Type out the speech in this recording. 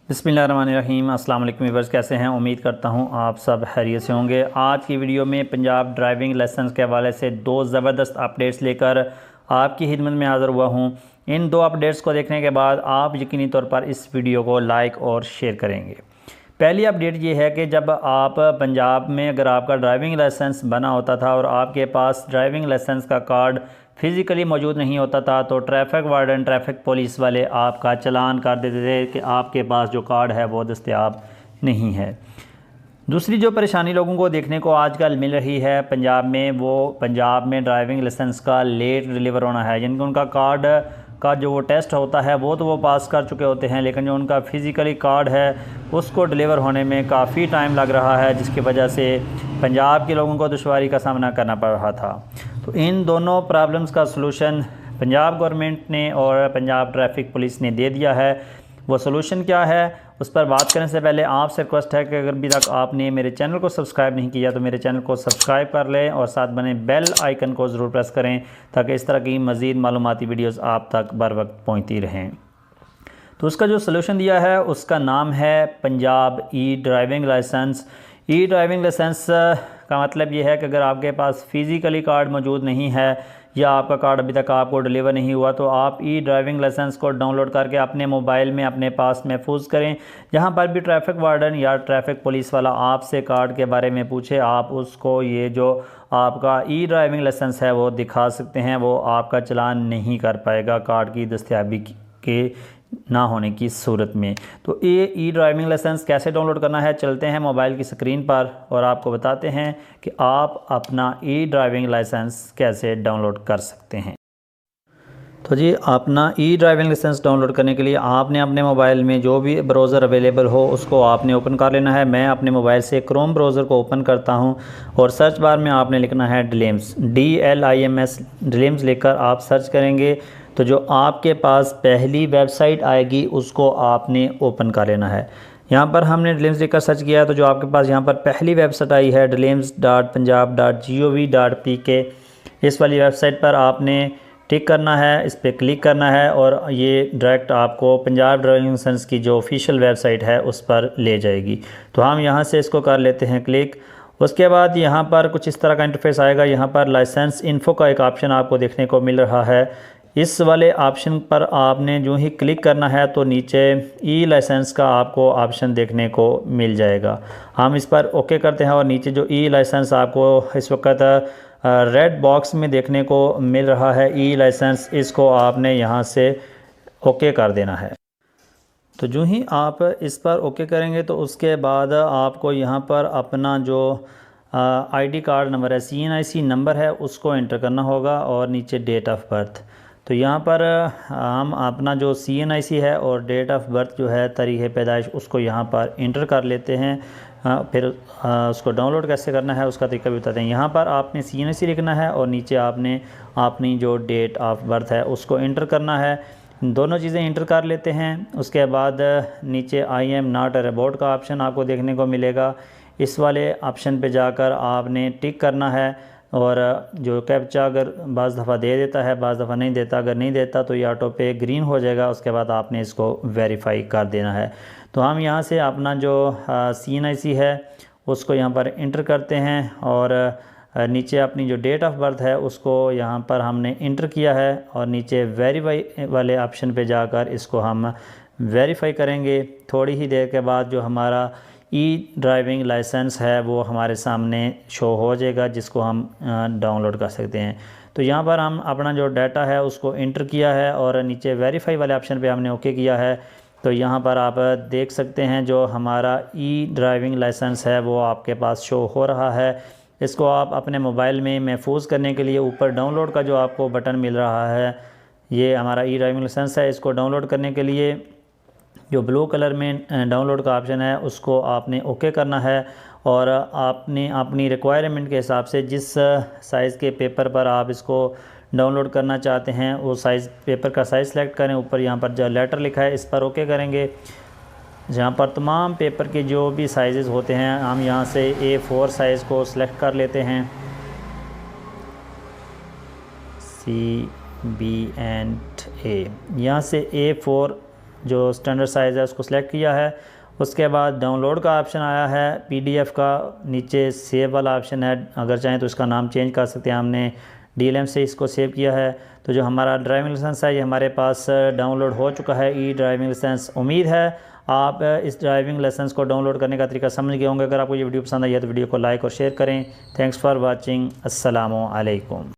बिस्मिल्लाहिर्रहमानिर्रहीम। अस्सलाम वालेकुम व्यूअर्स, कैसे हैं? उम्मीद करता हूं आप सब खैरियत से होंगे। आज की वीडियो में पंजाब ड्राइविंग लाइसेंस के हवाले से दो ज़बरदस्त अपडेट्स लेकर आपकी खिदमत में हाज़िर हुआ हूं। इन दो अपडेट्स को देखने के बाद आप यकीनी तौर पर इस वीडियो को लाइक और शेयर करेंगे। पहली अपडेट ये है कि जब आप पंजाब में अगर आपका ड्राइविंग लाइसेंस बना होता था और आपके पास ड्राइविंग लाइसेंस का कार्ड फिज़िकली मौजूद नहीं होता था तो ट्रैफिक वार्डन, ट्रैफिक पुलिस वाले आपका चालान कर देते थे कि आपके पास जो कार्ड है वो दस्तयाब नहीं है। दूसरी जो परेशानी लोगों को देखने को आजकल मिल रही है पंजाब में, वो पंजाब में ड्राइविंग लाइसेंस का लेट डिलीवर होना है। यानी कि उनका कार्ड का जो वो टेस्ट होता है वो तो वो पास कर चुके होते हैं, लेकिन जो उनका फ़िज़िकली कार्ड है उसको डिलीवर होने में काफ़ी टाइम लग रहा है, जिसकी वजह से पंजाब के लोगों को दुश्वारी का सामना करना पड़ रहा था। तो इन दोनों प्रॉब्लम्स का सलूशन पंजाब गवर्नमेंट ने और पंजाब ट्रैफिक पुलिस ने दे दिया है। वो सलूशन क्या है उस पर बात करने से पहले आपसे रिक्वेस्ट है कि अगर अभी तक आपने मेरे चैनल को सब्सक्राइब नहीं किया तो मेरे चैनल को सब्सक्राइब कर लें और साथ बने बेल आइकन को ज़रूर प्रेस करें ताकि इस तरह की मज़ीद मालूमाती वीडियोस आप तक बर वक्त पहुँचती रहें। तो उसका जो सलूशन दिया है उसका नाम है पंजाब ई ड्राइविंग लाइसेंस। ई ड्राइविंग लाइसेंस का मतलब ये है कि अगर आपके पास फ़िज़िकली कार्ड मौजूद नहीं है या आपका कार्ड अभी तक आपको डिलीवर नहीं हुआ तो आप ई ड्राइविंग लाइसेंस को डाउनलोड करके अपने मोबाइल में अपने पास महफूज करें। जहाँ पर भी ट्रैफिक वार्डन या ट्रैफिक पुलिस वाला आपसे कार्ड के बारे में पूछे, आप उसको ये जो आपका ई ड्राइविंग लाइसेंस है वो दिखा सकते हैं। वो आपका चालान नहीं कर पाएगा कार्ड की दस्तयाबी के ना होने की सूरत में। तो ये ई ड्राइविंग लाइसेंस कैसे डाउनलोड करना है, चलते हैं मोबाइल की स्क्रीन पर और आपको बताते हैं कि आप अपना ई ड्राइविंग लाइसेंस कैसे डाउनलोड कर सकते हैं। तो जी, अपना ई ड्राइविंग लाइसेंस डाउनलोड करने के लिए आपने अपने मोबाइल में जो भी ब्राउज़र अवेलेबल हो उसको आपने ओपन कर लेना है। मैं अपने मोबाइल से क्रोम ब्राउज़र को ओपन करता हूं और सर्च बार में आपने लिखना है DLIMS, DLIMS। DLIMS लेकर आप सर्च करेंगे तो जो आपके पास पहली वेबसाइट आएगी उसको आपने ओपन कर लेना है। यहाँ पर हमने DLIMS लिखकर सर्च किया है तो जो आपके पास यहाँ पर पहली वेबसाइट आई है DLIMS.punjab.gov.pk, इस वाली वेबसाइट पर आपने टिक करना है, इस पर क्लिक करना है और ये डायरेक्ट आपको पंजाब ड्राइविंग लाइसेंस की जो ऑफिशियल वेबसाइट है उस पर ले जाएगी। तो हम यहाँ से इसको कर लेते हैं क्लिक। उसके बाद यहाँ पर कुछ इस तरह का इंटरफेस आएगा। यहाँ पर लाइसेंस इन्फो का एक ऑप्शन आपको देखने को मिल रहा है। इस वाले ऑप्शन पर आपने जो ही क्लिक करना है तो नीचे ई लाइसेंस का आपको ऑप्शन देखने को मिल जाएगा। हम इस पर ओके करते हैं और नीचे जो ई लाइसेंस आपको इस वक्त रेड बॉक्स में देखने को मिल रहा है ई लाइसेंस, इसको आपने यहाँ से ओके कर देना है। तो जो ही आप इस पर ओके करेंगे तो उसके बाद आपको यहाँ पर अपना जो आईडी कार्ड नंबर है, CNIC नंबर है, उसको एंटर करना होगा और नीचे डेट ऑफ बर्थ। तो यहाँ पर हम अपना जो CNIC है और डेट ऑफ बर्थ जो है, तारीख़ पैदाइश, उसको यहाँ पर इंटर कर लेते हैं। फिर उसको डाउनलोड कैसे करना है उसका तरीका भी बताते हैं। यहाँ पर आपने CNIC लिखना है और नीचे आपने अपनी जो डेट ऑफ बर्थ है उसको इंटर करना है। दोनों चीज़ें इंटर कर लेते हैं। उसके बाद नीचे I am not a robot का ऑप्शन आपको देखने को मिलेगा। इस वाले ऑप्शन पे जाकर आपने टिक करना है और जो कैप्चा अगर बाज़ दफ़ा दे देता है, बाज़ दफ़ा नहीं देता। अगर नहीं देता तो ये ऑटो पे ग्रीन हो जाएगा। उसके बाद आपने इसको वेरीफाई कर देना है। तो हम यहाँ से अपना जो CNIC है उसको यहाँ पर इंटर करते हैं और नीचे अपनी जो डेट ऑफ बर्थ है उसको यहाँ पर हमने इंटर किया है और नीचे वेरीफाई वाले ऑप्शन पे जाकर इसको हम वेरीफाई करेंगे। थोड़ी ही देर के बाद जो हमारा ई ड्राइविंग लाइसेंस है वो हमारे सामने शो हो जाएगा, जिसको हम डाउनलोड कर सकते हैं। तो यहाँ पर हम अपना जो डाटा है उसको इंटर किया है और नीचे वेरीफाई वाले ऑप्शन पे हमने ओके किया है। तो यहाँ पर आप देख सकते हैं जो हमारा ई ड्राइविंग लाइसेंस है वो आपके पास शो हो रहा है। इसको आप अपने मोबाइल में महफूज करने के लिए ऊपर डाउनलोड का जो आपको बटन मिल रहा है, ये हमारा ई ड्राइविंग लाइसेंस है। इसको डाउनलोड करने के लिए जो ब्लू कलर में डाउनलोड का ऑप्शन है उसको आपने ओके करना है और आपने अपनी रिक्वायरमेंट के हिसाब से जिस साइज़ के पेपर पर आप इसको डाउनलोड करना चाहते हैं वो साइज़, पेपर का साइज़ सेलेक्ट करें। ऊपर यहाँ पर जो लेटर लिखा है इस पर ओके करेंगे। जहाँ पर तमाम पेपर के जो भी साइज़ होते हैं हम यहाँ से A4 साइज़ को सिलेक्ट कर लेते हैं। CB&A यहाँ से A4 जो स्टैंडर्ड साइज़ है उसको सिलेक्ट किया है। उसके बाद डाउनलोड का ऑप्शन आया है PDF का, नीचे सेव वाला ऑप्शन है, अगर चाहें तो इसका नाम चेंज कर सकते हैं। हमने DLM से इसको सेव किया है। तो जो हमारा ड्राइविंग लाइसेंस है ये हमारे पास डाउनलोड हो चुका है, ई ड्राइविंग लाइसेंस। उम्मीद है आप इस ड्राइविंग लाइसेंस को डाउनलोड करने का तरीका समझ गए होंगे। अगर आपको ये वीडियो पसंद आई है तो वीडियो को लाइक और शेयर करें। Thanks for watching. अस्सलामु अलैकुम।